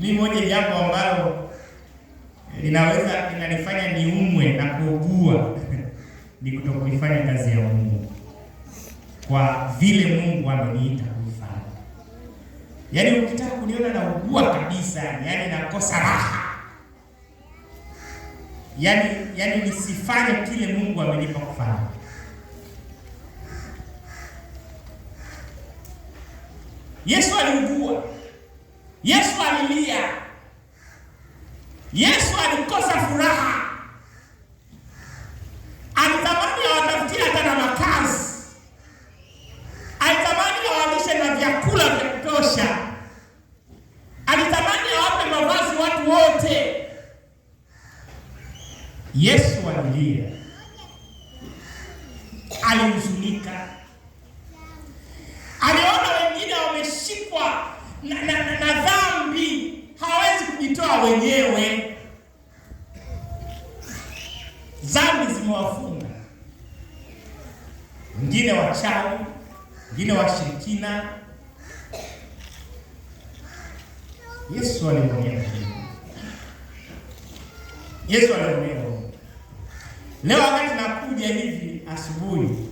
Mimi moja jambo ambalo linaweza linanifanya niumwe na kuugua ni kutokuifanya kazi ya Mungu kwa vile Mungu ameniita kuifanya. Yaani ukitaka kuniona naugua kabisa, yaani nakosa raha. Yaani nisifanye kile Mungu amenipa kufanya. Yesu aliugua. Yesu alilia. Yesu alikosa furaha. Alitamani awatafutie hata na makazi. Alitamani awalishe na vyakula vya kutosha. Alitamani awape mavazi watu wote. Yesu alilia. Alihuzunika. Aliona wengine wameshikwa na dhambi, hawezi kujitoa wenyewe. Dhambi zimewafunga. Wengine wachawi, wengine washirikina. Yesu aliongea. Yesu aliongea. Leo wakati nakuja hivi asubuhi,